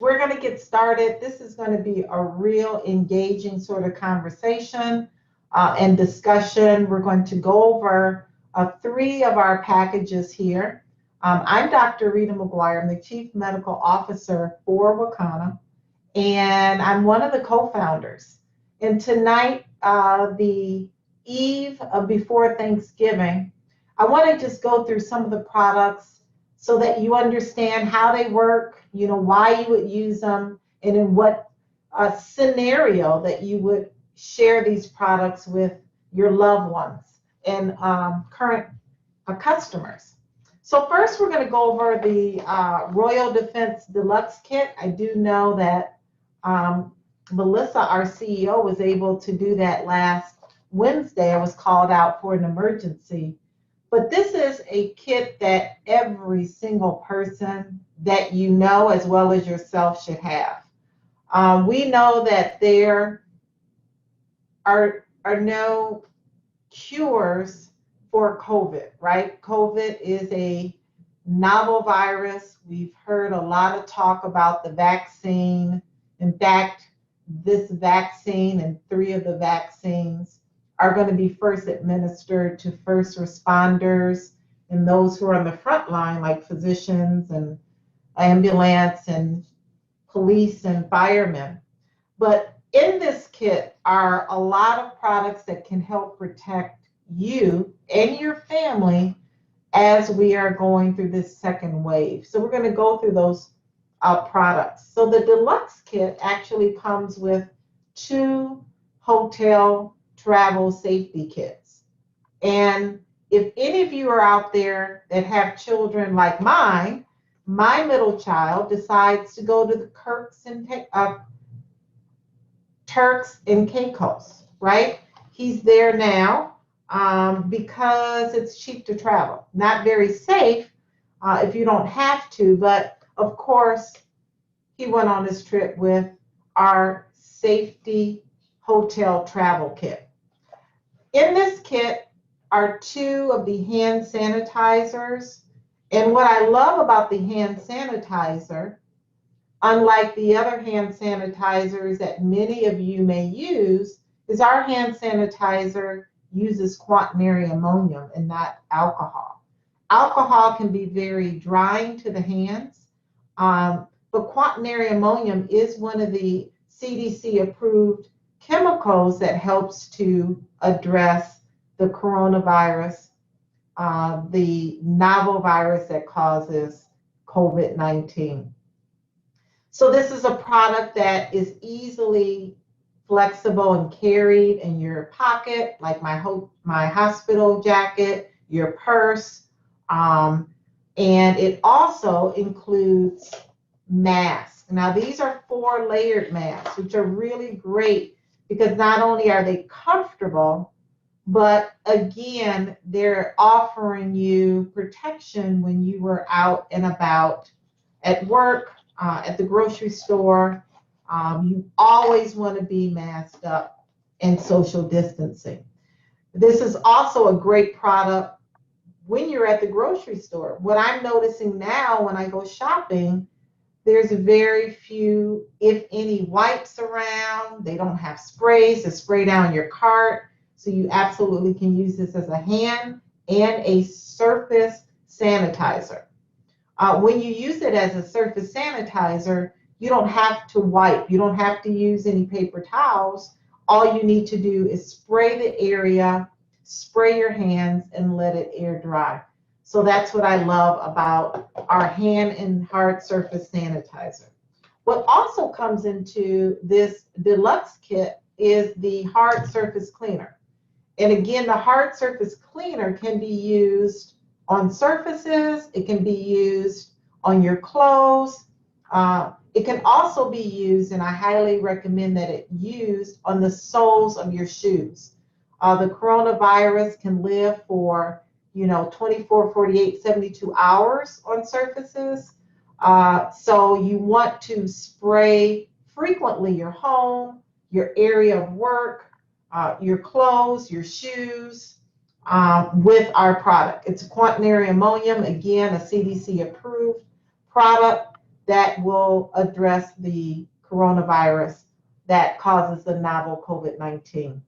We're going to get started. This is going to be a real engaging sort of conversation and discussion. We're going to go over three of our packages here. I'm Dr. Rita McGuire. I'm the Chief Medical Officer for Wakana, and I'm one of the co-founders. And tonight, the eve of before Thanksgiving, I want to just go through some of the products so that you understand how they work, why you would use them, and in what scenario that you would share these products with your loved ones and current customers. So first, we're going to go over the Royal Defense Deluxe Kit. I do know that Melissa, our CEO, was able to do that last Wednesday. I was called out for an emergency. But this is a kit that every single person that you know as well as yourself should have. We know that there are no cures for COVID, right? COVID is a novel virus. We've heard a lot of talk about the vaccine. In fact, this vaccine and three of the vaccines are going to be first administered to first responders and those who are on the front line, like physicians and ambulance and police and firemen. But in this kit are a lot of products that can help protect you and your family as we are going through this second wave. So we're going to go through those products. So the Deluxe Kit actually comes with 2 hotel travel safety kits. And if any of you are out there that have children like mine, my middle child decides to go to the Turks and Caicos, right? He's there now because it's cheap to travel. Not very safe if you don't have to, but of course, he went on this trip with our safety hotel travel kit. In this kit are 2 of the hand sanitizers. And what I love about the hand sanitizer, unlike the other hand sanitizers that many of you may use, is our hand sanitizer uses quaternary ammonium and not alcohol. Alcohol can be very drying to the hands, but quaternary ammonium is one of the CDC approved chemicals that helps to address the coronavirus, the novel virus that causes COVID-19. So this is a product that is easily flexible and carried in your pocket, like my hospital jacket, your purse, and it also includes masks. Now these are 4 layered masks, which are really great because not only are they comfortable, but again, they're offering you protection when you were out and about at work, at the grocery store. You always want to be masked up and social distancing. This is also a great product when you're at the grocery store. What I'm noticing now when I go shopping, there's very few, if any, wipes around. They don't have sprays to spray down your cart. So you absolutely can use this as a hand and a surface sanitizer. When you use it as a surface sanitizer, you don't have to wipe. You don't have to use any paper towels. All you need to do is spray the area, spray your hands, and let it air dry. So that's what I love about our hand and hard surface sanitizer. What also comes into this deluxe kit is the hard surface cleaner. And again, the hard surface cleaner can be used on surfaces. It can be used on your clothes. It can also be used, and I highly recommend that it used on the soles of your shoes. The coronavirus can live for 24, 48, 72 hours on surfaces. So you want to spray frequently your home, your area of work, your clothes, your shoes, with our product. It's quaternary ammonium, again, a CDC approved product that will address the coronavirus that causes the novel COVID-19.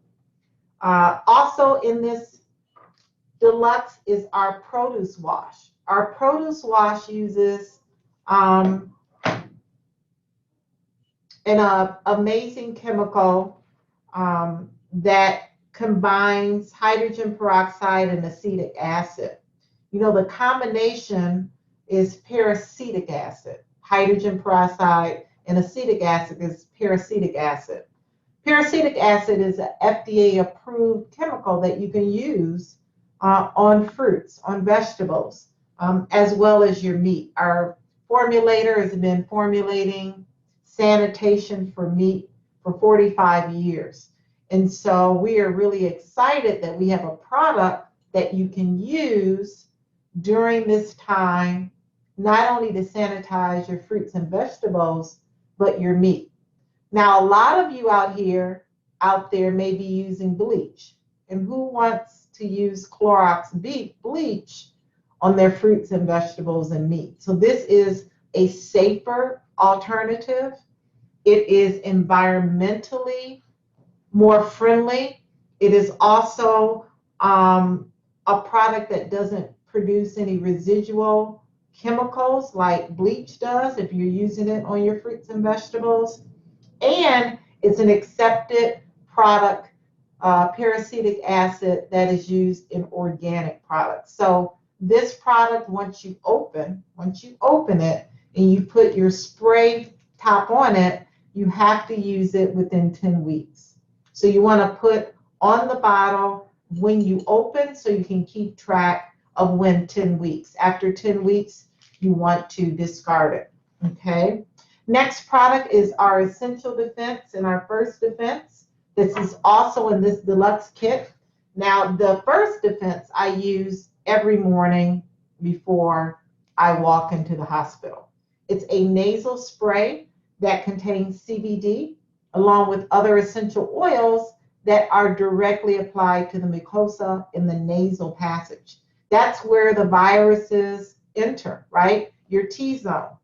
Also in this Deluxe is our produce wash. Our produce wash uses an amazing chemical that combines hydrogen peroxide and acetic acid. You know, the combination is peracetic acid. Hydrogen peroxide and acetic acid is peracetic acid. Peracetic acid is an FDA-approved chemical that you can use on fruits, on vegetables, as well as your meat. Our formulator has been formulating sanitation for meat for 45 years. And so we are really excited that we have a product that you can use during this time, not only to sanitize your fruits and vegetables, but your meat. Now, a lot of you out there may be using bleach. And who wants to use Clorox bleach on their fruits and vegetables and meat? So this is a safer alternative. It is environmentally more friendly. It is also a product that doesn't produce any residual chemicals like bleach does if you're using it on your fruits and vegetables. And it's an accepted product, peracetic acid, that is used in organic products. So this product, once you open it and you put your spray top on it, you have to use it within 10 weeks. So you want to put on the bottle when you open so you can keep track of when 10 weeks. After 10 weeks, you want to discard it, okay? Next product is our Essential Defense and our First Defense. This is also in this Deluxe kit. Now, the First Defense I use every morning before I walk into the hospital. It's a nasal spray that contains CBD along with other essential oils that are directly applied to the mucosa in the nasal passage. That's where the viruses enter, right? Your T-zone.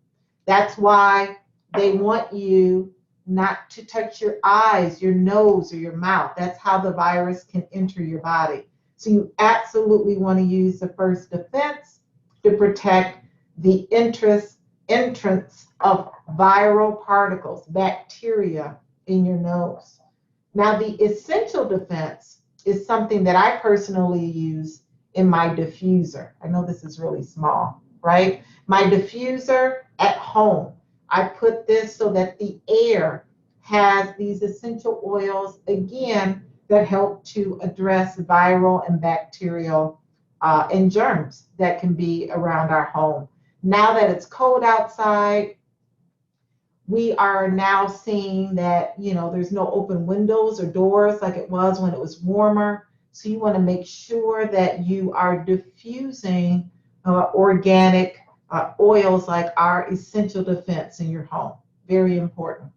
That's why they want you not to touch your eyes, your nose, or your mouth. That's how the virus can enter your body. So you absolutely want to use the First Defense to protect the entrance of viral particles, bacteria in your nose. Now, the Essential Defense is something that I personally use in my diffuser. I know this is really small, right? My diffuser at home, I put this so that the air has these essential oils, again, that help to address viral and bacterial and germs that can be around our home. Now that it's cold outside, we are now seeing that, you know, there's no open windows or doors like it was when it was warmer. So you want to make sure that you are diffusing organic oils like our Essential Defense in your home. Very important.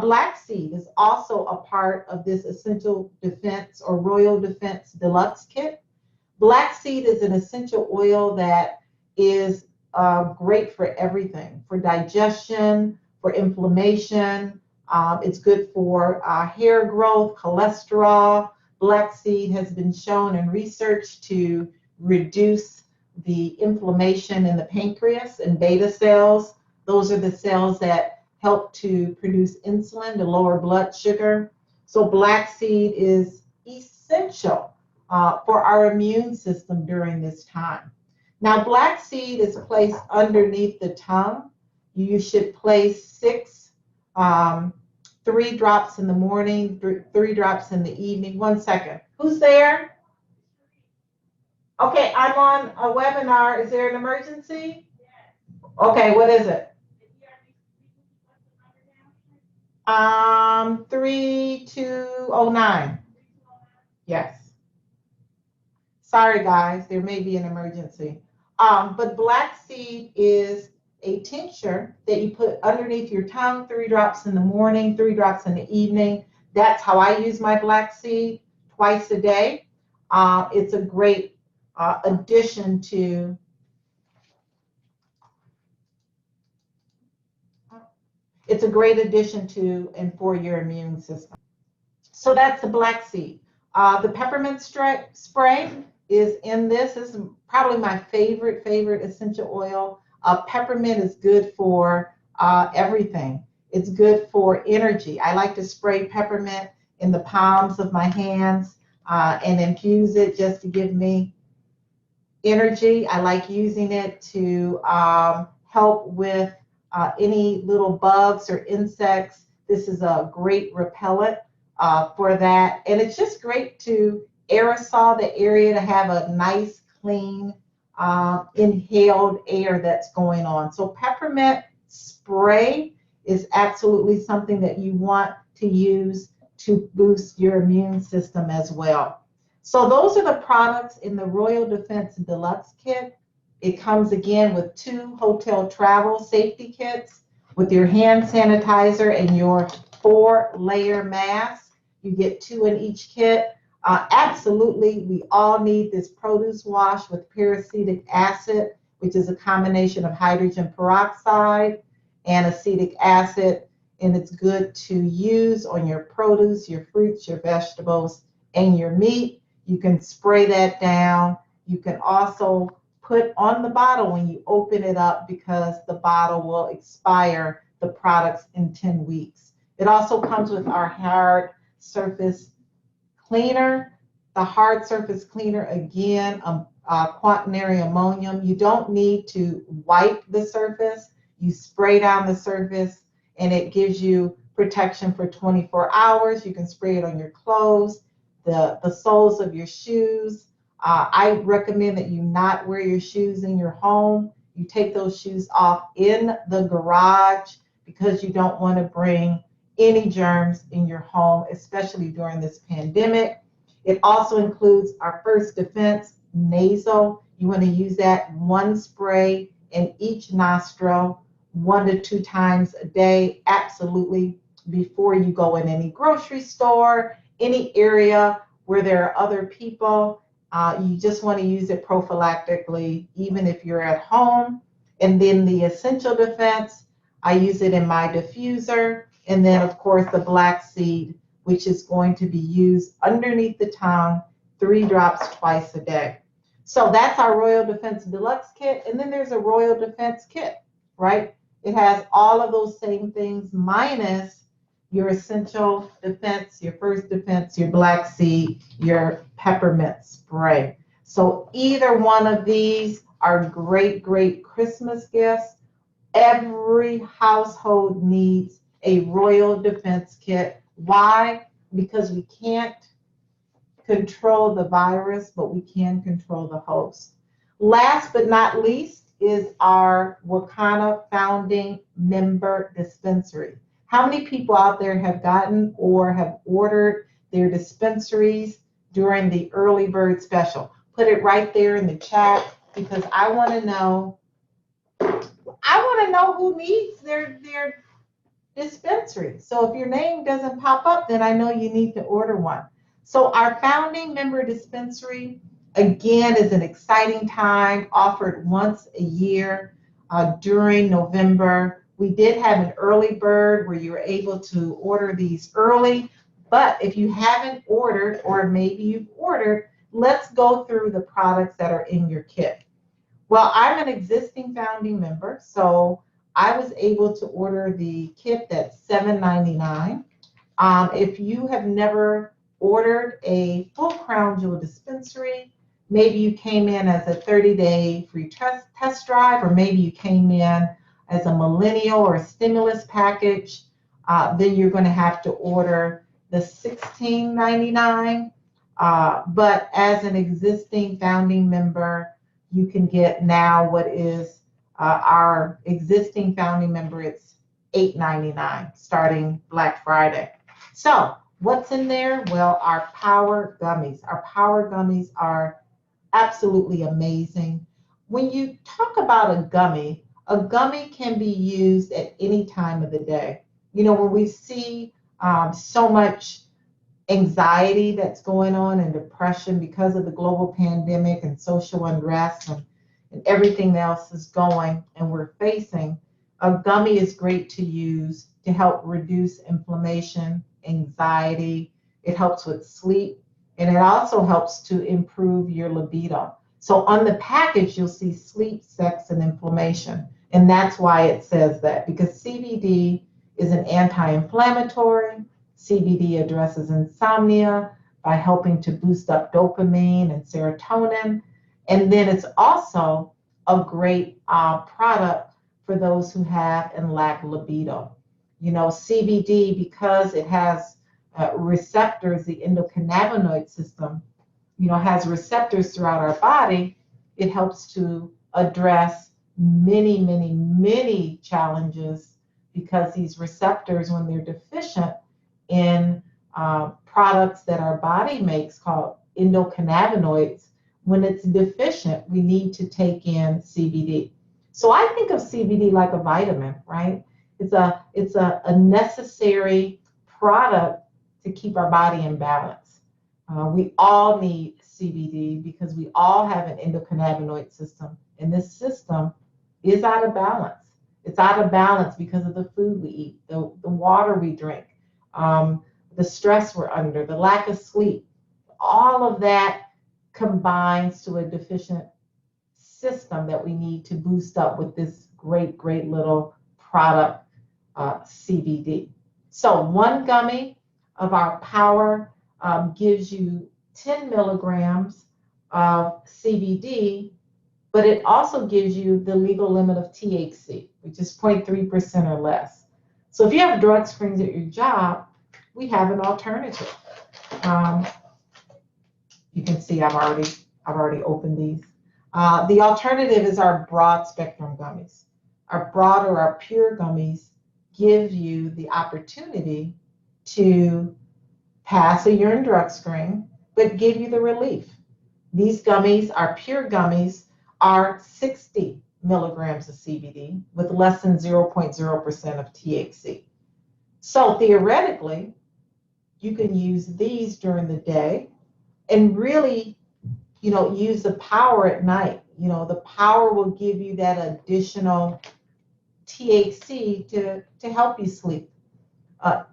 Black seed is also a part of this Essential Defense or Royal Defense Deluxe kit. Black seed is an essential oil that is great for everything, for digestion, for inflammation. It's good for hair growth, cholesterol. Black seed has been shown in research to reduce the inflammation in the pancreas and beta cells. Those are the cells that help to produce insulin to lower blood sugar. So black seed is essential for our immune system during this time. Now, black seed is placed underneath the tongue. You should place 3 drops in the morning, 3 drops in the evening. 1 second. Who's there? Okay, I'm on a webinar. Is there an emergency? Okay, what is it? 3209. Yes. Sorry, guys, there may be an emergency. But black seed is a tincture that you put underneath your tongue, 3 drops in the morning, 3 drops in the evening. That's how I use my black seed twice a day. It's a great addition to it's a great addition to and for your immune system. So that's the black seed. The peppermint spray is in this. This is probably my favorite essential oil. Peppermint is good for everything. It's good for energy. I like to spray peppermint in the palms of my hands and infuse it just to give me energy. I like using it to help with any little bugs or insects. This is a great repellent for that. And it's just great to aerosol the area to have a nice, clean, inhaled air that's going on. So peppermint spray is absolutely something that you want to use to boost your immune system as well. So those are the products in the Royal Defense Deluxe Kit. It comes again with 2 hotel travel safety kits with your hand sanitizer and your 4-layer mask. You get 2 in each kit. Absolutely, we all need this produce wash with peracetic acid, which is a combination of hydrogen peroxide and acetic acid, and it's good to use on your produce, your fruits, your vegetables, and your meat. You can spray that down. You can also put on the bottle when you open it up, because the bottle will expire the products in 10 weeks. It also comes with our hard surface cleaner. The hard surface cleaner, again, quaternary ammonium. You don't need to wipe the surface. You spray down the surface and it gives you protection for 24 hours. You can spray it on your clothes, the soles of your shoes. I recommend that you not wear your shoes in your home. You take those shoes off in the garage, because you don't want to bring any germs in your home, especially during this pandemic. It also includes our First Defense nasal. You want to use that 1 spray in each nostril 1 to 2 times a day, absolutely, before you go in any grocery store, any area where there are other people. You just want to use it prophylactically, even if you're at home. And then the Essential Defense, I use it in my diffuser. And then, of course, the black seed, which is going to be used underneath the tongue, 3 drops twice a day. So that's our Royal Defense Deluxe Kit. And then there's a Royal Defense Kit, right? It has all of those same things minus your Essential Defense, your First Defense, your black seed, your peppermint spray. So either one of these are great, great Christmas gifts. Every household needs a Royal Defense Kit. Why? Because we can't control the virus, but we can control the host. Last but not least is our Wakana Founding Member Dispensary. How many people out there have gotten or have ordered their dispensaries during the early bird special? Put it right there in the chat, because I want to know who needs their dispensary. So if your name doesn't pop up, then I know you need to order one. So our founding member dispensary, again, is an exciting time, offered once a year during November. We did have an early bird where you were able to order these early, but if you haven't ordered, or maybe you've ordered, let's go through the products that are in your kit. Well, I'm an existing founding member, so I was able to order the kit that's $7.99. If you have never ordered a full crown jewel dispensary, maybe you came in as a 30-day free test drive, or maybe you came in as a millennial or a stimulus package, then you're going to have to order the $16.99. But as an existing founding member, you can get now what is our existing founding member. It's $8.99 starting Black Friday. So what's in there? Well, our Power Gummies. Our Power Gummies are absolutely amazing. When you talk about a gummy can be used at any time of the day. You know, when we see so much anxiety that's going on and depression because of the global pandemic and social unrest and everything else is going and we're facing, A gummy is great to use to help reduce inflammation, anxiety. It helps with sleep, and it also helps to improve your libido. So on the package, you'll see sleep, sex, and inflammation. And that's why it says that, because CBD is an anti-inflammatory. CBD addresses insomnia by helping to boost up dopamine and serotonin. And then it's also a great product for those who have and lack libido. You know, CBD, because it has receptors, the endocannabinoid system, you know, has receptors throughout our body. It helps to address many, many, many challenges because these receptors, when they're deficient in products that our body makes called endocannabinoids, when it's deficient, we need to take in CBD. So I think of CBD like a vitamin, right? It's a necessary product to keep our body in balance. We all need CBD because we all have an endocannabinoid system, and this system is out of balance. It's out of balance because of the food we eat, the water we drink, the stress we're under, the lack of sleep. All of that combines to a deficient system that we need to boost up with this great, great little product, CBD. So one gummy of our power gives you 10 milligrams of CBD, but it also gives you the legal limit of THC, which is 0.3% or less. So if you have drug screens at your job, we have an alternative. You can see I've already opened these. The alternative is our broad spectrum gummies. Our broad or our pure gummies give you the opportunity to pass a urine drug screen, but give you the relief. These gummies, our pure gummies, are 60 milligrams of CBD with less than 0.0% of THC. So theoretically, you can use these during the day and really, you know, use the power at night. You know, the power will give you that additional THC to help you sleep.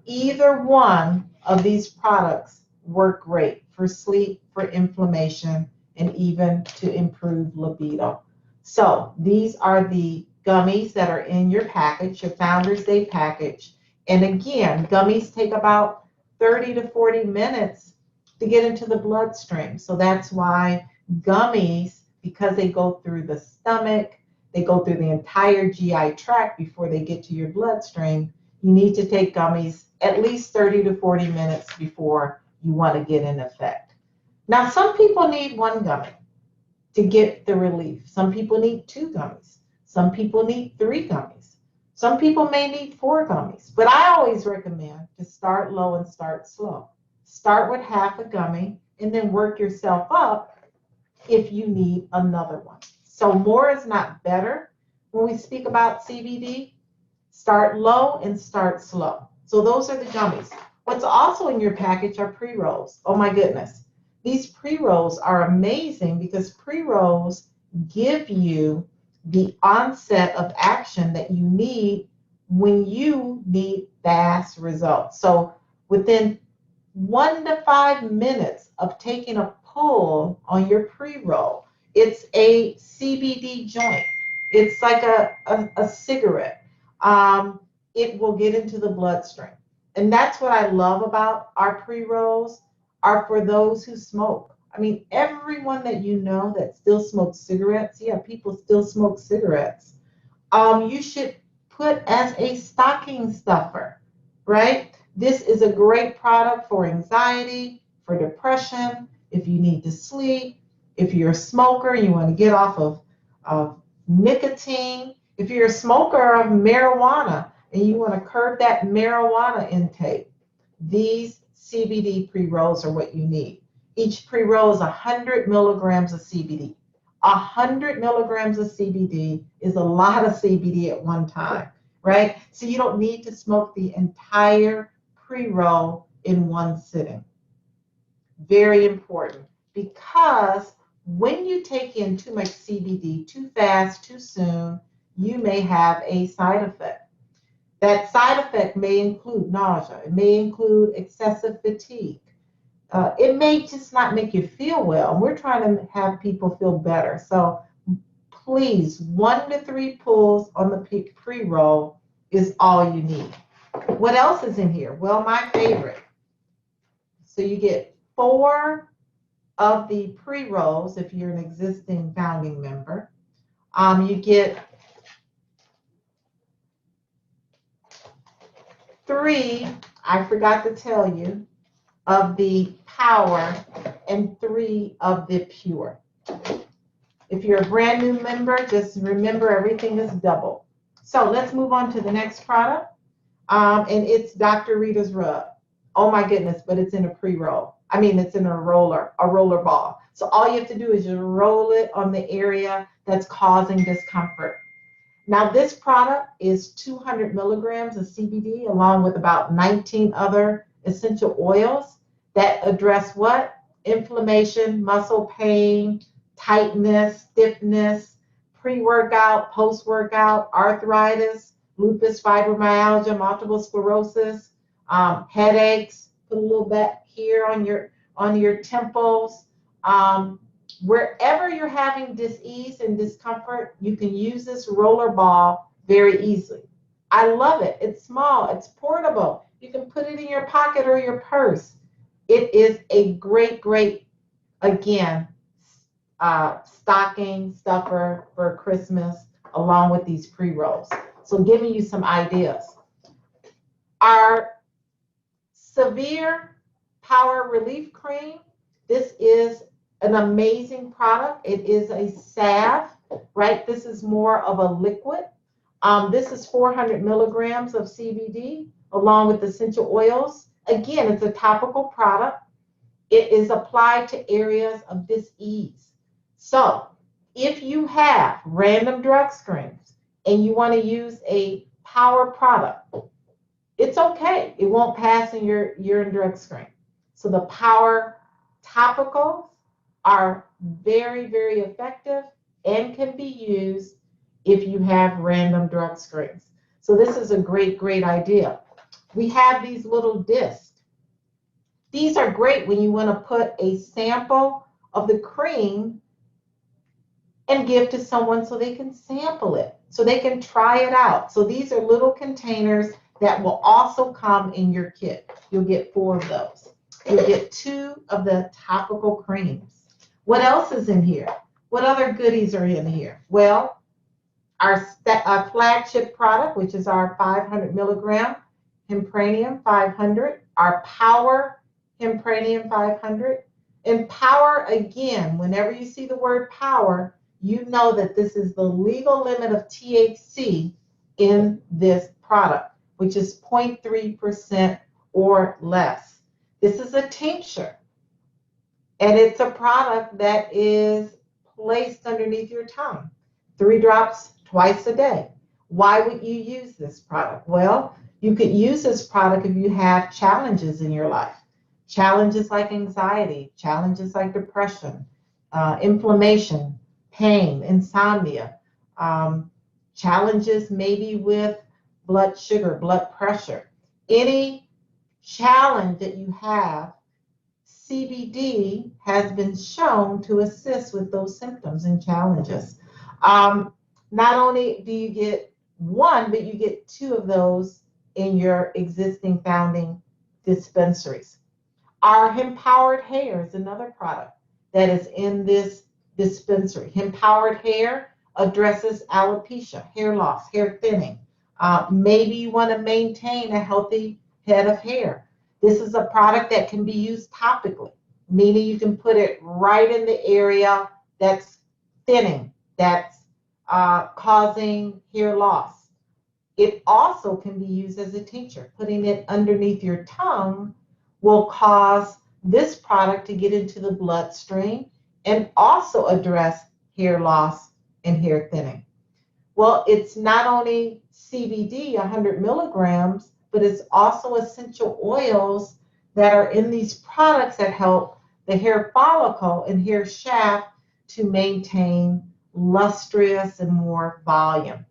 Either one of these products work great for sleep, for inflammation, and even to improve libido. So these are the gummies that are in your package, your Founders Day package. And again, gummies take about 30 to 40 minutes to get into the bloodstream. So that's why gummies, because they go through the stomach, they go through the entire GI tract before they get to your bloodstream, you need to take gummies at least 30 to 40 minutes before you want to get in effect. Now, some people need one gummy to get the relief. Some people need 2 gummies. Some people need 3 gummies. Some people may need 4 gummies. But I always recommend to start low and start slow. Start with half a gummy and then work yourself up if you need another one. So more is not better when we speak about CBD. Start low and start slow. So those are the gummies. What's also in your package are pre-rolls. Oh my goodness. These pre-rolls are amazing because pre-rolls give you the onset of action that you need when you need fast results. So within 1 to 5 minutes of taking a pull on your pre-roll, it's a CBD joint. It's like a cigarette. It will get into the bloodstream. And that's what I love about our pre-rolls are for those who smoke. I mean, everyone that you know that still smokes cigarettes, yeah, people still smoke cigarettes. You should put as a stocking stuffer, right? This is a great product for anxiety, for depression, if you need to sleep, if you're a smoker, you want to get off of nicotine, if you're a smoker of marijuana and you want to curb that marijuana intake, these CBD pre-rolls are what you need. Each pre-roll is 100 milligrams of CBD. 100 milligrams of CBD is a lot of CBD at one time, right? So you don't need to smoke the entire pre-roll in one sitting. Very important, because when you take in too much CBD too fast, too soon, you may have a side effect. That side effect may include nausea. It may include excessive fatigue. It may just not make you feel well. We're trying to have people feel better. So please, 1 to 3 pulls on the pre-roll is all you need. What else is in here? Well, my favorite. So you get 4 of the pre-rolls if you're an existing founding member. You get 3, I forgot to tell you, of the power and 3 of the pure. If you're a brand new member, just remember everything is double. So let's move on to the next product. And it's Dr. Rita's Rub. Oh my goodness, but it's in a pre-roll. I mean, it's in a roller ball. So all you have to do is just roll it on the area that's causing discomfort. Now this product is 200 milligrams of CBD along with about 19 other essential oils that address what? Inflammation, muscle pain, tightness, stiffness, pre-workout, post-workout, arthritis, lupus, fibromyalgia, multiple sclerosis, headaches. Put a little bit here on your temples. Wherever you're having dis-ease and discomfort, you can use this roller ball very easily. I love it. It's small. It's portable. You can put it in your pocket or your purse. It is a great, again, stocking stuffer for Christmas along with these pre-rolls. So giving you some ideas. Our Severe Power Relief Cream. This is an amazing product. It is a salve, right? This is more of a liquid. This is 400 milligrams of CBD along with essential oils. Again, it's a topical product. It is applied to areas of dis-ease. So if you have random drug screens and you want to use a power product, it's okay. It won't pass in your urine drug screen. So the power topicals are very, very effective and can be used if you have random drug screens. So this is a great, great idea. We have these little discs. These are great when you want to put a sample of the cream and give to someone so they can sample it, so they can try it out. So these are little containers that will also come in your kit. You'll get 4 of those. You'll get 2 of the topical creams. What else is in here? What other goodies are in here? Well, our flagship product, which is our 500 milligram Hempranium 500, our Power Hempranium 500. And power, again, whenever you see the word power, you know that this is the legal limit of THC in this product, which is 0.3% or less. This is a tincture, and it's a product that is placed underneath your tongue. 3 drops twice a day. Why would you use this product? Well, you could use this product if you have challenges in your life. Challenges like anxiety, challenges like depression, inflammation, pain, insomnia, challenges maybe with blood sugar, blood pressure. Any challenge that you have, CBD has been shown to assist with those symptoms and challenges. Not only do you get 1, but you get 2 of those in your existing founding dispensaries. Our Hempowered Hair is another product that is in this dispensary. Hempowered Hair addresses alopecia, hair loss, hair thinning. Maybe you want to maintain a healthy head of hair. This is a product that can be used topically, meaning you can put it right in the area that's thinning, that's causing hair loss. It also can be used as a tincture. Putting it underneath your tongue will cause this product to get into the bloodstream and also address hair loss and hair thinning. Well, it's not only CBD, 100 milligrams, but it's also essential oils that are in these products that help the hair follicle and hair shaft to maintain lustrous and more volume.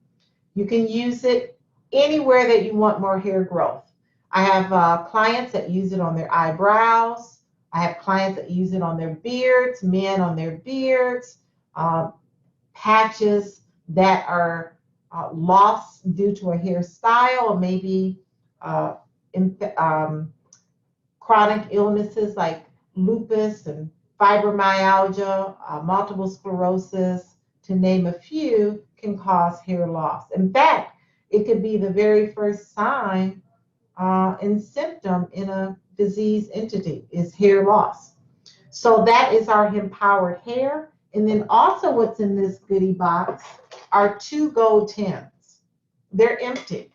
You can use it anywhere that you want more hair growth. I have clients that use it on their eyebrows. I have clients that use it on their beards, men on their beards, patches that are lost due to a hairstyle, or maybe uh, chronic illnesses like lupus and fibromyalgia, multiple sclerosis, to name a few, can cause hair loss. In fact, it could be the very first sign and symptom in a disease entity is hair loss. So that is our empowered hair. And then also what's in this goodie box are 2 gold tins. They're empty.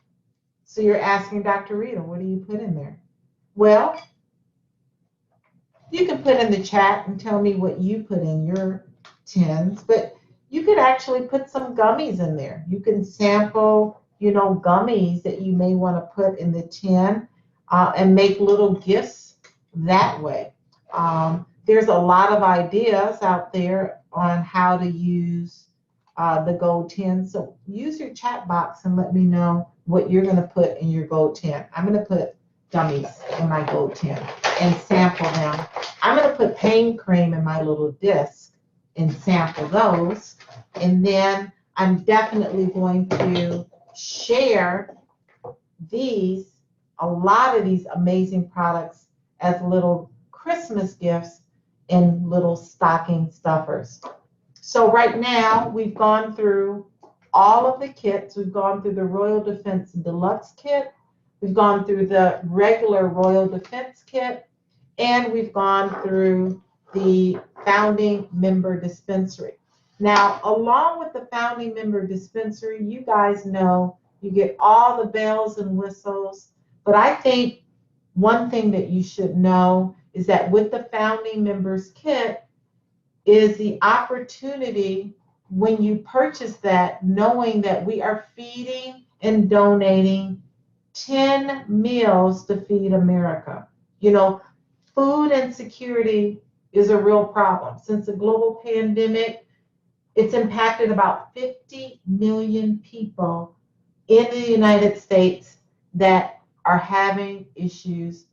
So you're asking Dr. Rita, what do you put in there? Well, you can put in the chat and tell me what you put in your tins, but you could actually put some gummies in there. You can sample, gummies that you may want to put in the tin and make little gifts that way. There's a lot of ideas out there on how to use the gold tin. So use your chat box and let me know what you're going to put in your gold tin. I'm going to put gummies in my gold tin and sample them. I'm going to put pain cream in my little disc and sample those. And then I'm definitely going to share a lot of these amazing products as little Christmas gifts and little stocking stuffers. So right now we've gone through all of the kits. We've gone through the Royal Defense Deluxe kit. We've gone through the regular Royal Defense kit. And we've gone through the founding member dispensary. Now, along with the founding member dispensary, you guys know you get all the bells and whistles. But I think one thing that you should know is that with the founding members kit is the opportunity when you purchase that, knowing that we are feeding and donating 10 meals to feed America. Food insecurity is a real problem. Since the global pandemic, it's impacted about 50 million people in the United States that are having issues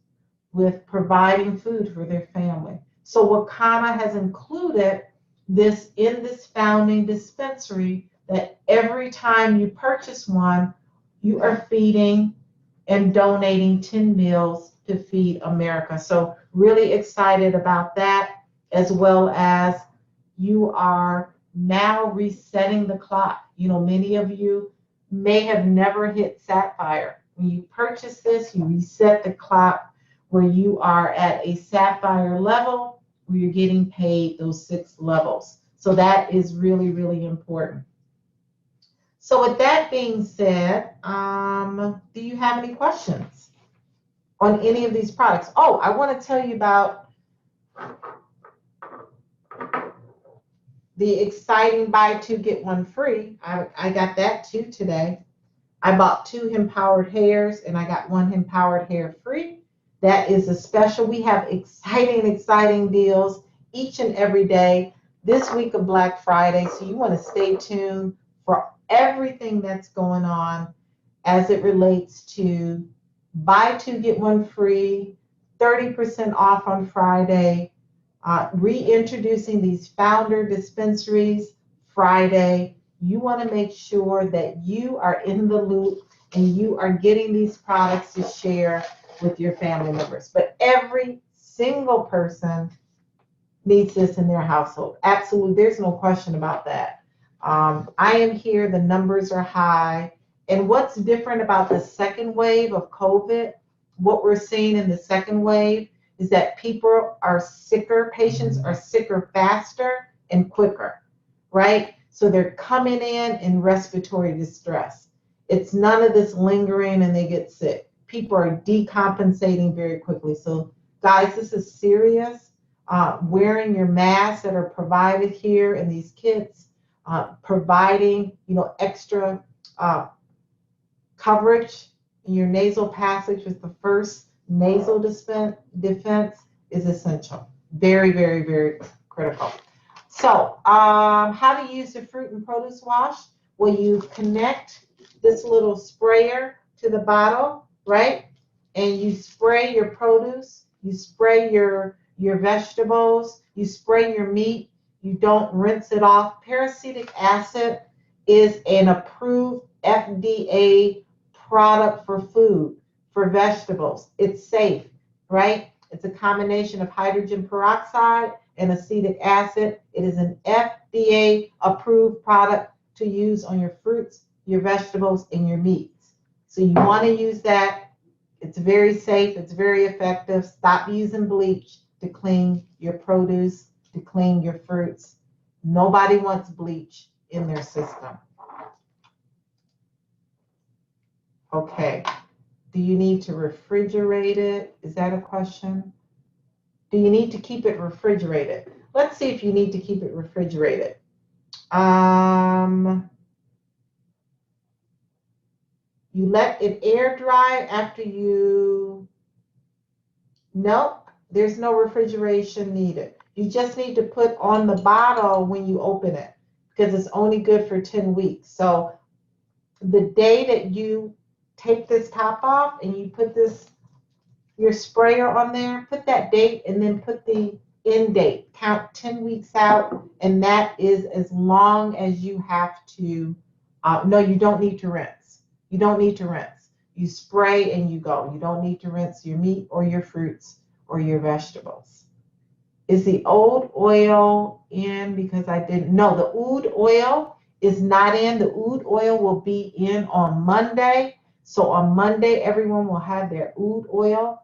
with providing food for their family. So Wakana has included this in this founding dispensary, that every time you purchase one, you are feeding and donating 10 meals to feed America. So really excited about that, as well as you are now resetting the clock. Many of you may have never hit Sapphire. When you purchase this, you reset the clock where you are at a Sapphire level, where you're getting paid those 6 levels. So that is really, really important. So with that being said, do you have any questions on any of these products? Oh, I want to tell you about the exciting buy 2 get 1 free. I got that too today. I bought 2 empowered hairs and I got 1 empowered hair free. That is a special. We have exciting deals each and every day this week of Black Friday. So you want to stay tuned for everything that's going on as it relates to buy 2 get 1 free, 30% off on Friday, reintroducing these founder dispensaries Friday. You want to make sure that you are in the loop and you are getting these products to share with your family members. But every single person needs this in their household. Absolutely, there's no question about that. I am here, the numbers are high. And what's different about the second wave of COVID, what we're seeing in the second wave, is that people are sicker, patients are sicker faster and quicker, right? So they're coming in respiratory distress. It's none of this lingering and they get sick. People are decompensating very quickly. So guys, this is serious. Wearing your masks that are provided here in these kits, providing extra coverage in your nasal passage with the first nasal defense is essential. Very, very, very critical. So how to use the fruit and produce wash? Well, you connect this little sprayer to the bottle, right? And you spray your produce, you spray your vegetables, you spray your meat, you don't rinse it off. Peracetic acid is an approved FDA product for food, for vegetables. It's safe, right? It's a combination of hydrogen peroxide and acetic acid. It is an FDA approved product to use on your fruits, your vegetables, and your meats. So you want to use that. It's very safe. It's very effective. Stop using bleach to clean your produce, to clean your fruits. Nobody wants bleach in their system. Okay. Do you need to refrigerate it? Is that a question? Do you need to keep it refrigerated? Let's see if you need to keep it refrigerated. You let it air dry after you, nope, there's no refrigeration needed. You just need to put on the bottle when you open it because it's only good for 10 weeks. So the day that you take this top off and you put your sprayer on there, put that date and then put the end date. Count 10 weeks out, and that is as long as you have to, no, you don't need to rinse. You don't need to rinse. You spray and you go. You don't need to rinse your meat or your fruits or your vegetables. Is the oud oil in? Because I didn't know. The oud oil is not in. The oud oil will be in on Monday. So on Monday, everyone will have their oud oil.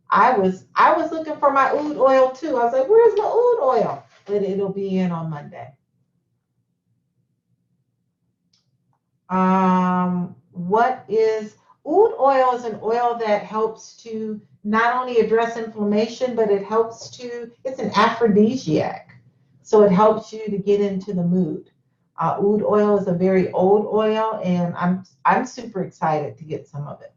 I was looking for my oud oil too. I was like, where's my oud oil? But it'll be in on Monday. What is oud oil? Is an oil that helps to not only address inflammation, but it helps to, it's an aphrodisiac. So it helps you to get into the mood. Oud oil is a very old oil, and I'm super excited to get some of it.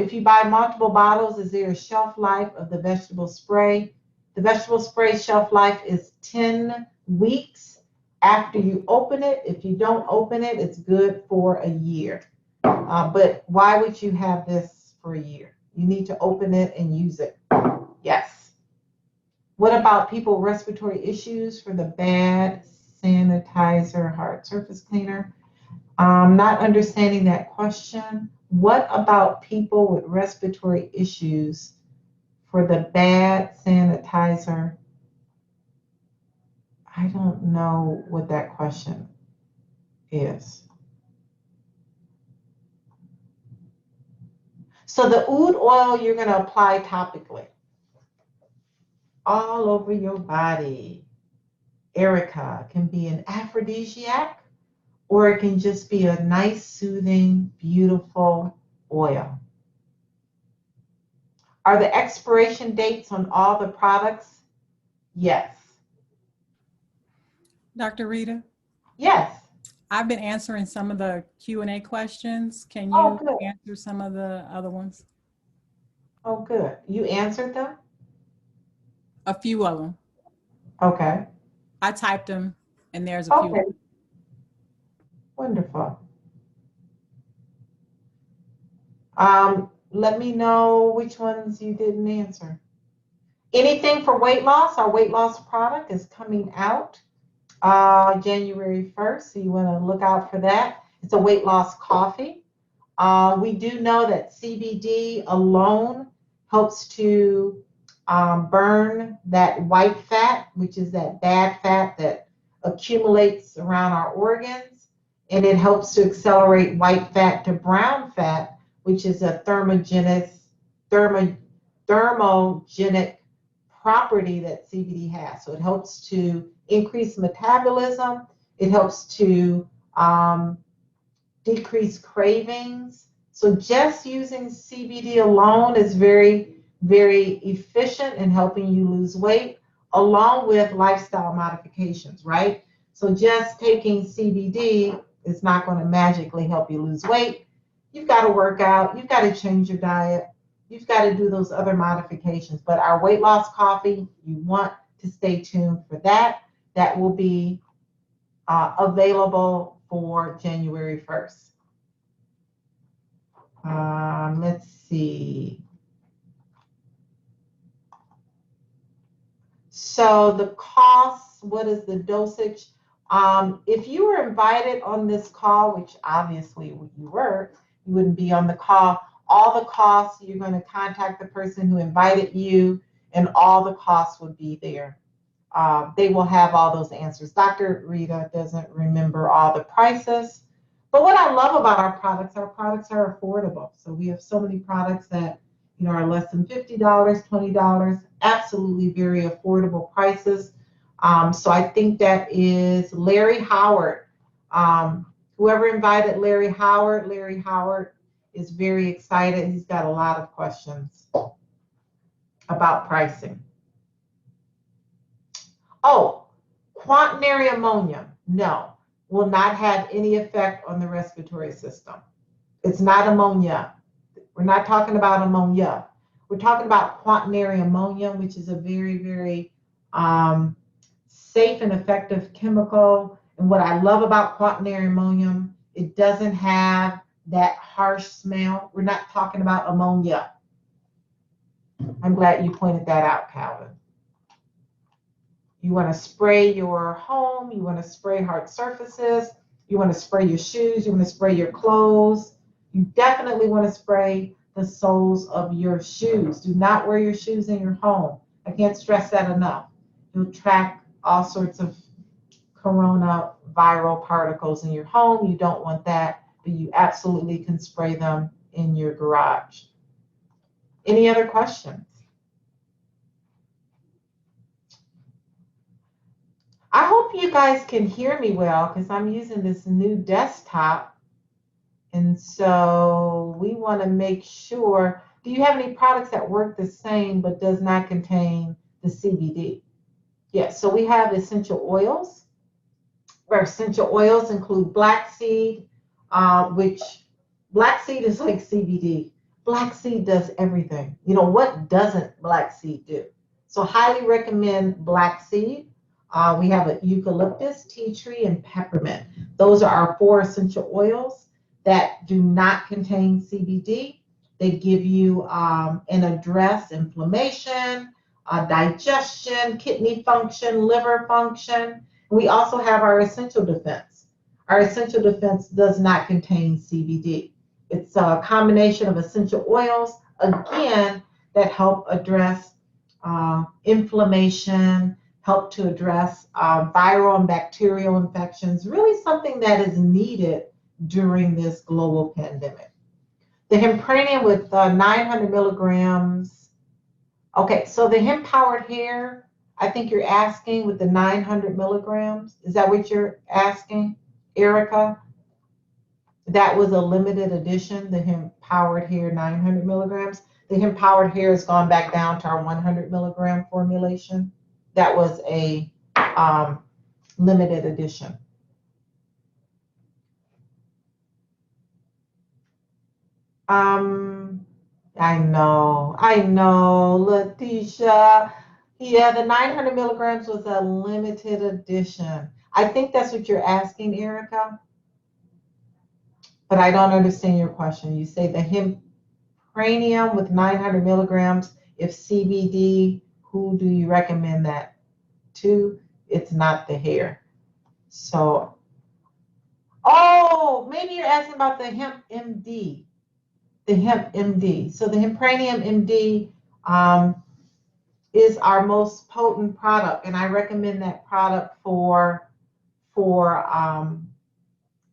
If you buy multiple bottles, is there a shelf life of the vegetable spray? The vegetable spray shelf life is 10 weeks after you open it. If you don't open it, it's good for a year. But why would you have this for a year? You need to open it and use it. Yes. What about people with respiratory issues for the bad sanitizer hard surface cleaner? Not understanding that question. What about people with respiratory issues for the bad sanitizer? I don't know what that question is. So the oud oil you're going to apply topically all over your body. Erica, can be an aphrodisiac, or it can just be a nice, soothing, beautiful oil. Are the expiration dates on all the products? Yes. Dr. Rita? Yes. I've been answering some of the Q&A questions. Can you answer some of the other ones? Oh, good. You answered them? A few of them. Okay. I typed them, and there's a few. Okay. Wonderful. Let me know which ones you didn't answer. Anything for weight loss? Our weight loss product is coming out January 1st, so you want to look out for that. It's a weight loss coffee. We do know that CBD alone helps to burn that white fat, which is that bad fat that accumulates around our organs, and it helps to accelerate white fat to brown fat, which is a thermogenic property that CBD has. So it helps to increase metabolism. It helps to decrease cravings. So just using CBD alone is very, very efficient in helping you lose weight, along with lifestyle modifications, right? So just taking CBD is not going to magically help you lose weight. You've got to work out. You've got to change your diet. You've got to do those other modifications. But our weight loss coffee, you want to stay tuned for that. That will be available for January 1st. Let's see. So the cost, what is the dosage? If you were invited on this call, which obviously you were, you wouldn't be on the call. All the costs, you're going to contact the person who invited you, and all the costs would be there. They will have all those answers. Dr. Rita doesn't remember all the prices, but what I love about our products are affordable. So we have so many products that are less than $50, $20, absolutely very affordable prices. So I think that is Larry Howard. Whoever invited Larry Howard is very excited. He's got a lot of questions about pricing. Oh, quaternary ammonia, no, will not have any effect on the respiratory system. It's not ammonia. We're not talking about ammonia. We're talking about quaternary ammonia, which is a very, very safe and effective chemical. And what I love about quaternary ammonia, it doesn't have that harsh smell. We're not talking about ammonia. I'm glad you pointed that out, Calvin. You want to spray your home, you want to spray hard surfaces, you want to spray your shoes, you want to spray your clothes. You definitely want to spray the soles of your shoes. Do not wear your shoes in your home. I can't stress that enough. You'll track all sorts of coronavirus particles in your home. You don't want that, but you absolutely can spray them in your garage. Any other questions? I hope you guys can hear me well because I'm using this new desktop. And so we want to make sure, do you have any products that work the same but does not contain the CBD? Yes, so we have essential oils. Our essential oils include black seed, which black seed is like CBD. Black seed does everything. What doesn't black seed do? So highly recommend black seed. We have a eucalyptus, tea tree, and peppermint. Those are our 4 essential oils that do not contain CBD. They give you and address inflammation, digestion, kidney function, liver function. We also have our essential defense. Our essential defense does not contain CBD. It's a combination of essential oils, again, that help address inflammation, help to address viral and bacterial infections, really something that is needed during this global pandemic. The hempranium with 900 milligrams. Okay, so the hemp-powered hair, I think you're asking with the 900 milligrams. Is that what you're asking, Erica? That was a limited edition, the hemp-powered hair 900 milligrams. The hemp-powered hair has gone back down to our 100 milligram formulation. That was a limited edition. I know, Letitia. Yeah, the 900 milligrams was a limited edition. I think that's what you're asking, Erica. But I don't understand your question. You say the hempranium with 900 milligrams, if CBD, who do you recommend that to? It's not the hair. So, oh, maybe you're asking about the Hemp MD. The Hemp MD. So the Hempranium MD is our most potent product, and I recommend that product for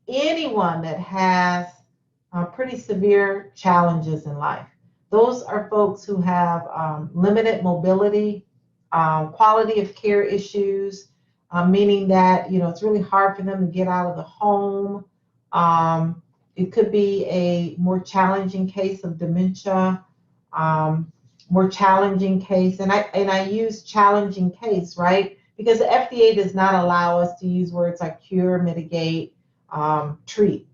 anyone that has pretty severe challenges in life. Those are folks who have limited mobility, quality of care issues, meaning that it's really hard for them to get out of the home. It could be a more challenging case of dementia, more challenging case, and I use challenging case, right? Because the FDA does not allow us to use words like cure, mitigate, treat.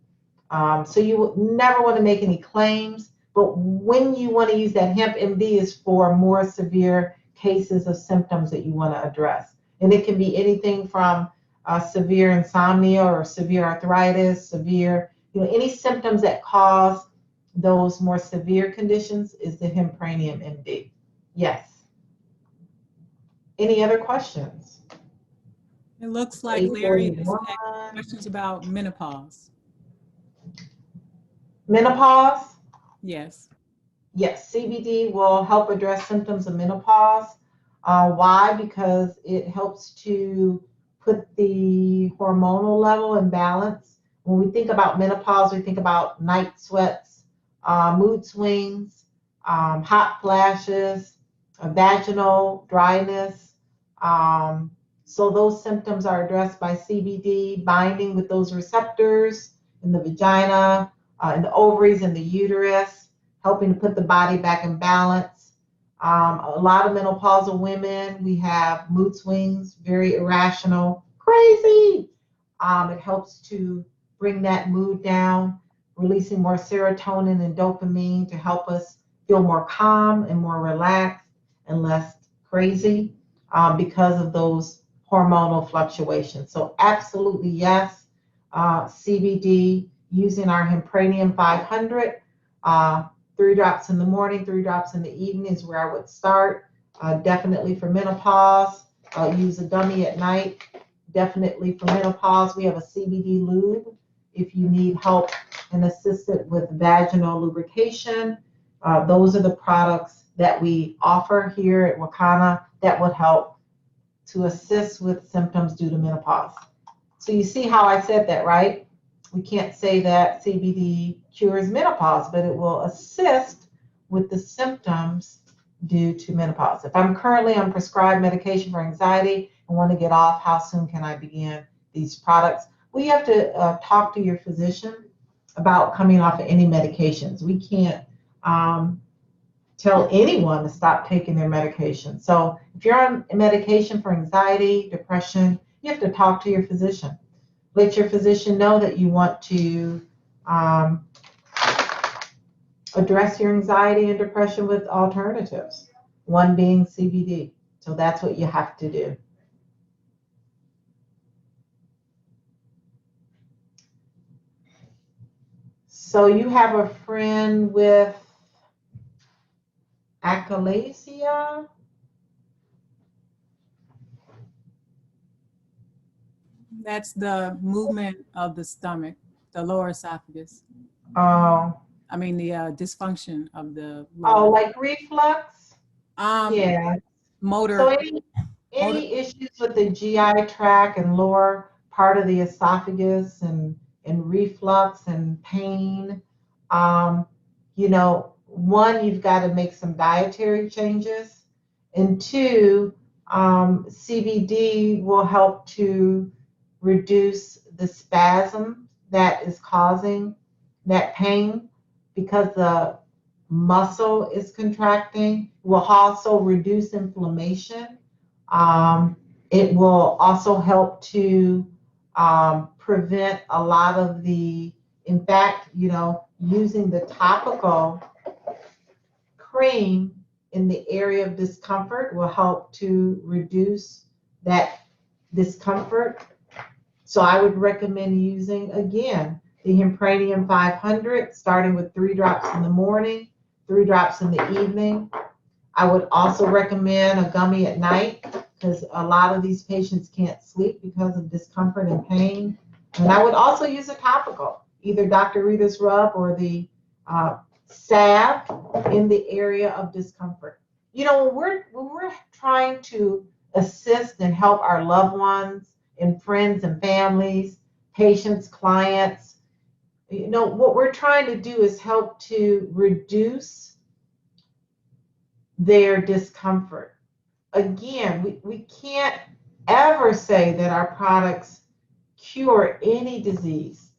So you never want to make any claims, but when you want to use that Hemp MD is for more severe cases of symptoms that you want to address. And it can be anything from severe insomnia or severe arthritis, severe, any symptoms that cause those more severe conditions is the Hemp MD. Yes. Any other questions? It looks like Larry has 841. questions about menopause. Menopause? Yes. Yes, CBD will help address symptoms of menopause. Why? Because it helps to put the hormonal level in balance. When we think about menopause, we think about night sweats, mood swings, hot flashes, vaginal dryness. So those symptoms are addressed by CBD binding with those receptors in the vagina, in the ovaries, in the uterus, helping to put the body back in balance. A lot of menopausal women, we have mood swings, very irrational, crazy. It helps to bring that mood down, releasing more serotonin and dopamine to help us feel more calm and more relaxed and less crazy because of those hormonal fluctuations. So absolutely yes, CBD using our Hempranium 500. 3 drops in the morning, 3 drops in the evening is where I would start. Definitely for menopause, use a gummy at night. Definitely for menopause, we have a CBD lube. If you need help and assistance with vaginal lubrication, those are the products that we offer here at Wakana that would help to assist with symptoms due to menopause. So you see how I said that, right? We can't say that CBD cures menopause, but it will assist with the symptoms due to menopause. If I'm currently on prescribed medication for anxiety and want to get off, how soon can I begin these products? Well, you have to talk to your physician about coming off of any medications. We can't tell anyone to stop taking their medication. So if you're on medication for anxiety, depression, you have to talk to your physician. Let your physician know that you want to address your anxiety and depression with alternatives, one being CBD. So that's what you have to do. So you have a friend with Achalasia? That's the movement of the stomach, the lower esophagus. Oh. I mean, the dysfunction of the Oh, lower. like reflux? Yeah. Motor. So any issues with the GI tract and lower part of the esophagus and reflux and pain? You know, one, you've got to make some dietary changes, and two, CBD will help to reduce the spasm that is causing that pain because the muscle is contracting. Will also reduce inflammation. It will also help to prevent a lot of the, in fact, you know, using the topical cream in the area of discomfort will help to reduce that discomfort. So I would recommend using, again, the Hempranium 500, starting with 3 drops in the morning, 3 drops in the evening. I would also recommend a gummy at night because a lot of these patients can't sleep because of discomfort and pain. And I would also use a topical, either Dr. Ritas Rub or the salve in the area of discomfort. You know, when we're trying to assist and help our loved ones and friends and families, patients, clients, you know, what we're trying to do is help to reduce their discomfort. Again, we can't ever say that our products cure any disease.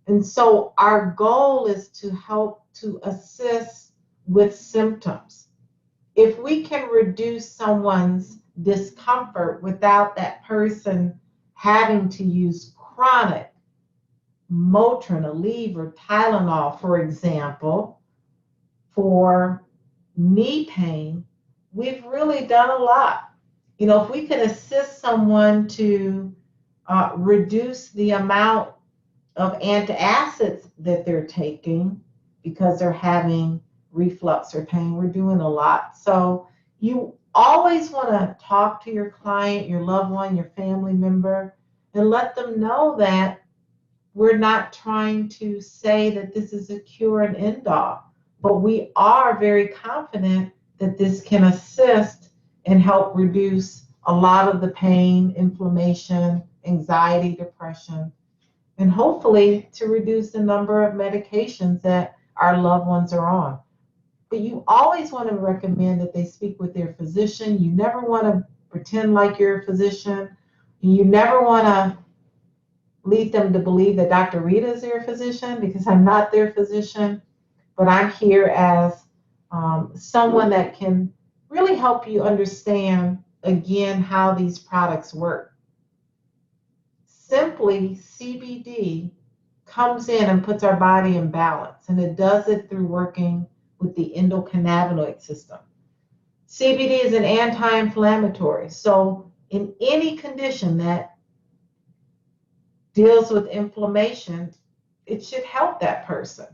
And so our goal is to help to assist with symptoms. If we can reduce someone's discomfort without that person having to use chronic Motrin, Aleve, or Tylenol, for example, for knee pain, we've really done a lot. You know, if we can assist someone to reduce the amount of antacids that they're taking, because they're having reflux or pain. We're doing a lot. So you always want to talk to your client, your loved one, your family member, and let them know that we're not trying to say that this is a cure and end all, but we are very confident that this can assist and help reduce a lot of the pain, inflammation, anxiety, depression, and hopefully to reduce the number of medications that our loved ones are on. But you always want to recommend that they speak with their physician. You never want to pretend like you're a physician. You never want to lead them to believe that Dr. Rita is their physician, because I'm not their physician, but I'm here as someone that can really help you understand, again, how these products work. Simply, CBD comes in and puts our body in balance, and it does it through working with the endocannabinoid system. CBD is an anti-inflammatory, so in any condition that deals with inflammation, it should help that person.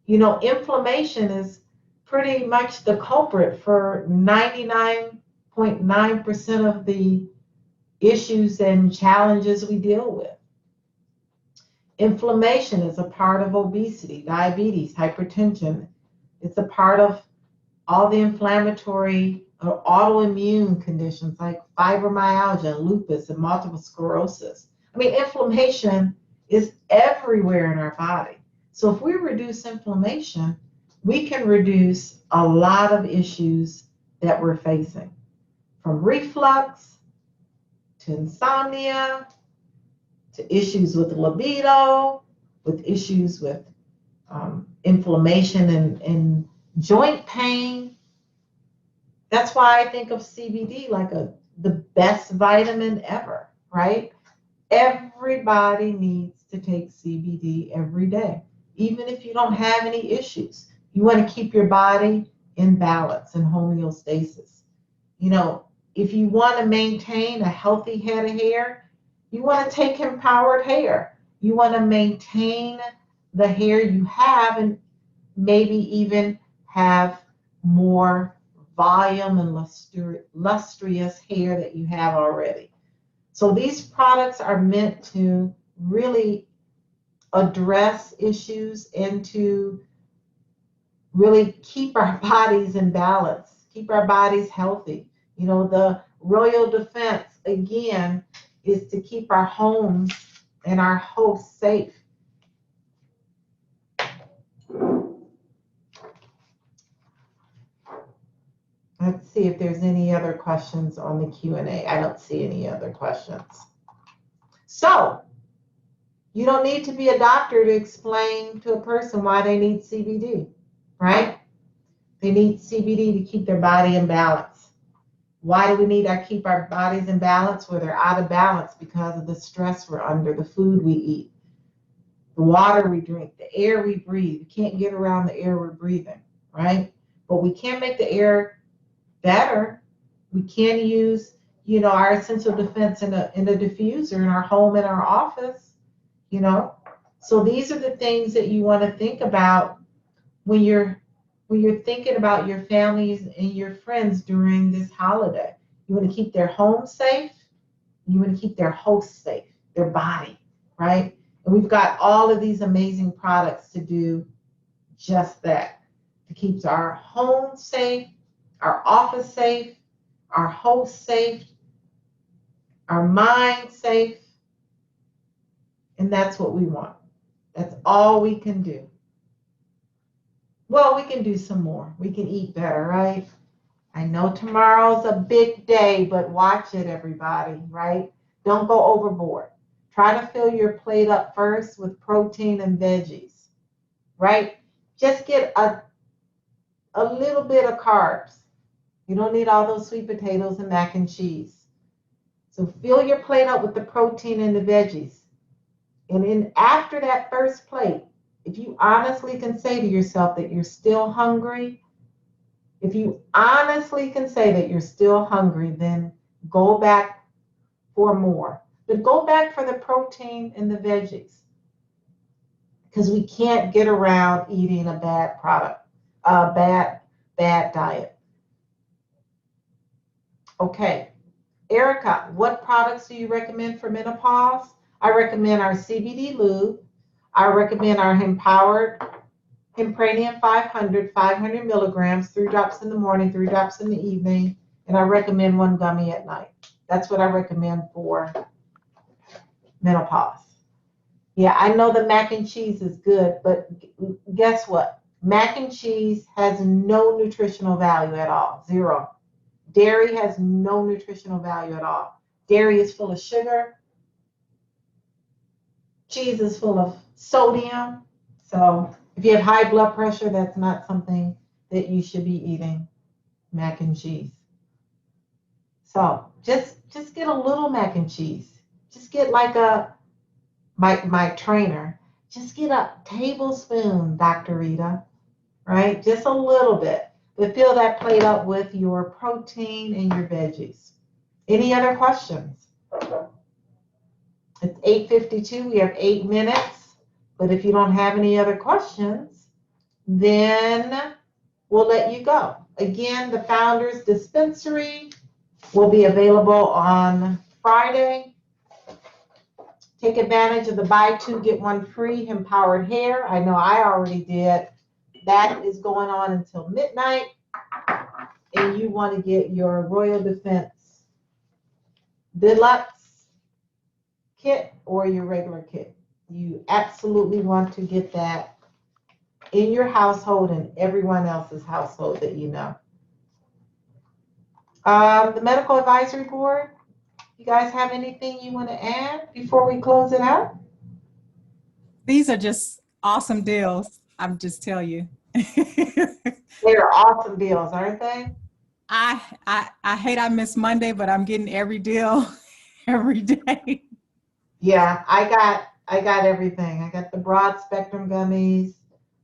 You know, inflammation is pretty much the culprit for 99.9% of the issues and challenges we deal with. Inflammation is a part of obesity, diabetes, hypertension. It's a part of all the inflammatory or autoimmune conditions like fibromyalgia, lupus, and multiple sclerosis. I mean, inflammation is everywhere in our body. So if we reduce inflammation, we can reduce a lot of issues that we're facing, from reflux to insomnia, to issues with libido, with issues with inflammation and joint pain. That's why I think of CBD like the best vitamin ever, right? Everybody needs to take CBD every day, even if you don't have any issues. You want to keep your body in balance and homeostasis. You know, if you want to maintain a healthy head of hair, you want to take empowered hair. You want to maintain the hair you have and maybe even have more volume and lustrous hair that you have already. So these products are meant to really address issues and to really keep our bodies in balance, keep our bodies healthy. You know, the royal defense, again, is to keep our homes and our hosts safe. Let's see if there's any other questions on the Q&A. I don't see any other questions. So, you don't need to be a doctor to explain to a person why they need CBD, right? They need CBD to keep their body in balance. Why do we need to keep our bodies in balance? Well, they're out of balance because of the stress we're under, the food we eat, the water we drink, the air we breathe. We can't get around the air we're breathing, right? But we can make the air better. We can use, you know, our essential defense in a diffuser in our home, in our office, you know. So these are the things that you want to think about when you're thinking about your families and your friends during this holiday. You want to keep their home safe. You want to keep their host safe, their body, right? And we've got all of these amazing products to do just that, to keep our home safe, our office safe, our host safe, our mind safe, and that's what we want. That's all we can do. Well, we can do some more. We can eat better, right? I know tomorrow's a big day, but watch it, everybody, right? Don't go overboard. Try to fill your plate up first with protein and veggies, right? Just get a little bit of carbs. You don't need all those sweet potatoes and mac and cheese. So fill your plate up with the protein and the veggies. And then after that first plate, if you honestly can say to yourself that you're still hungry, if you honestly can say that you're still hungry, then go back for more. But go back for the protein and the veggies. because we can't get around eating a bad product, a bad diet. Okay, Erica, what products do you recommend for menopause? I recommend our CBD lube. I recommend our Empowered Hempranium 500 milligrams, 3 drops in the morning, 3 drops in the evening, and I recommend 1 gummy at night. That's what I recommend for menopause. Yeah, I know the mac and cheese is good, but guess what? Mac and cheese has no nutritional value at all, 0. Dairy has no nutritional value at all. Dairy is full of sugar. Cheese is full of sodium. So if you have high blood pressure, that's not something that you should be eating, mac and cheese. So just get a little mac and cheese. Just get like my trainer, just get a tablespoon, Dr. Rita, right? Just a little bit. But fill that plate up with your protein and your veggies. Any other questions? It's 8:52. We have 8 minutes. But if you don't have any other questions, then we'll let you go. Again, the Founders Dispensary will be available on Friday. Take advantage of the buy 2, get 1 free Empowered Hair. I know I already did. That is going on until midnight. And you want to get your Royal Defense Deluxe kit or your regular kit. You absolutely want to get that in your household and everyone else's household that you know. The Medical Advisory Board, you guys have anything you want to add before we close it out? These are just awesome deals. I'm just tell you. They're awesome deals, aren't they? I hate I miss Monday, but I'm getting every deal every day. Yeah, I got everything. I got the broad spectrum gummies,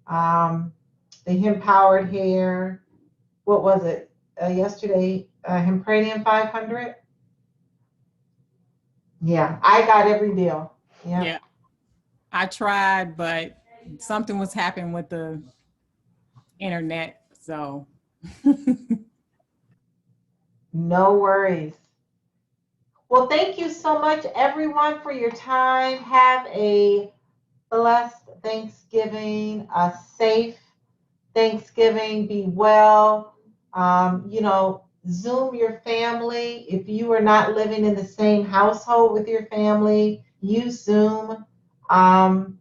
the Hempowered Hair. What was it? Yesterday, Hempranium 500. Yeah, I got every deal. Yeah. I tried, but something was happening with the internet, so. No worries. Well, thank you so much, everyone, for your time. Have a blessed Thanksgiving, a safe Thanksgiving. Be well. Zoom your family. If you are not living in the same household with your family, use Zoom. I'm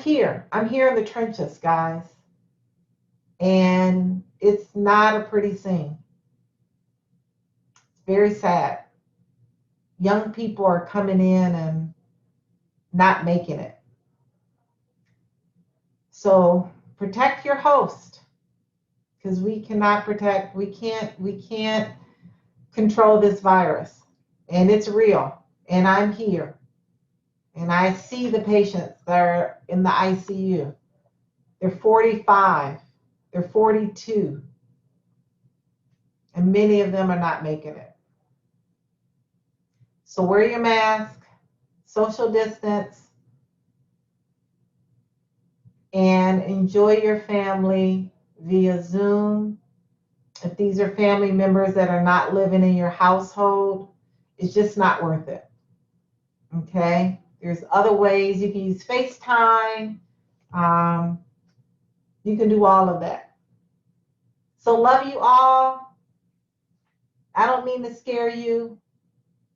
here. I'm here in the trenches, guys. And it's not a pretty scene. It's very sad. Young people are coming in and not making it. So protect your host, because we can't control this virus, and it's real, and I'm here, and I see the patients that are in the ICU. They're 45, they're 42, and many of them are not making it. So wear your mask, social distance, and enjoy your family via Zoom. If these are family members that are not living in your household, it's just not worth it. Okay? There's other ways. You can use FaceTime. You can do all of that. So love you all. I don't mean to scare you,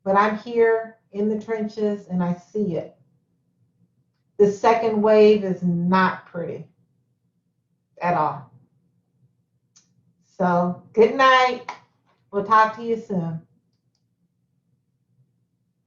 but I'm here in the trenches and I see it. The second wave is not pretty at all. So good night. We'll talk to you soon.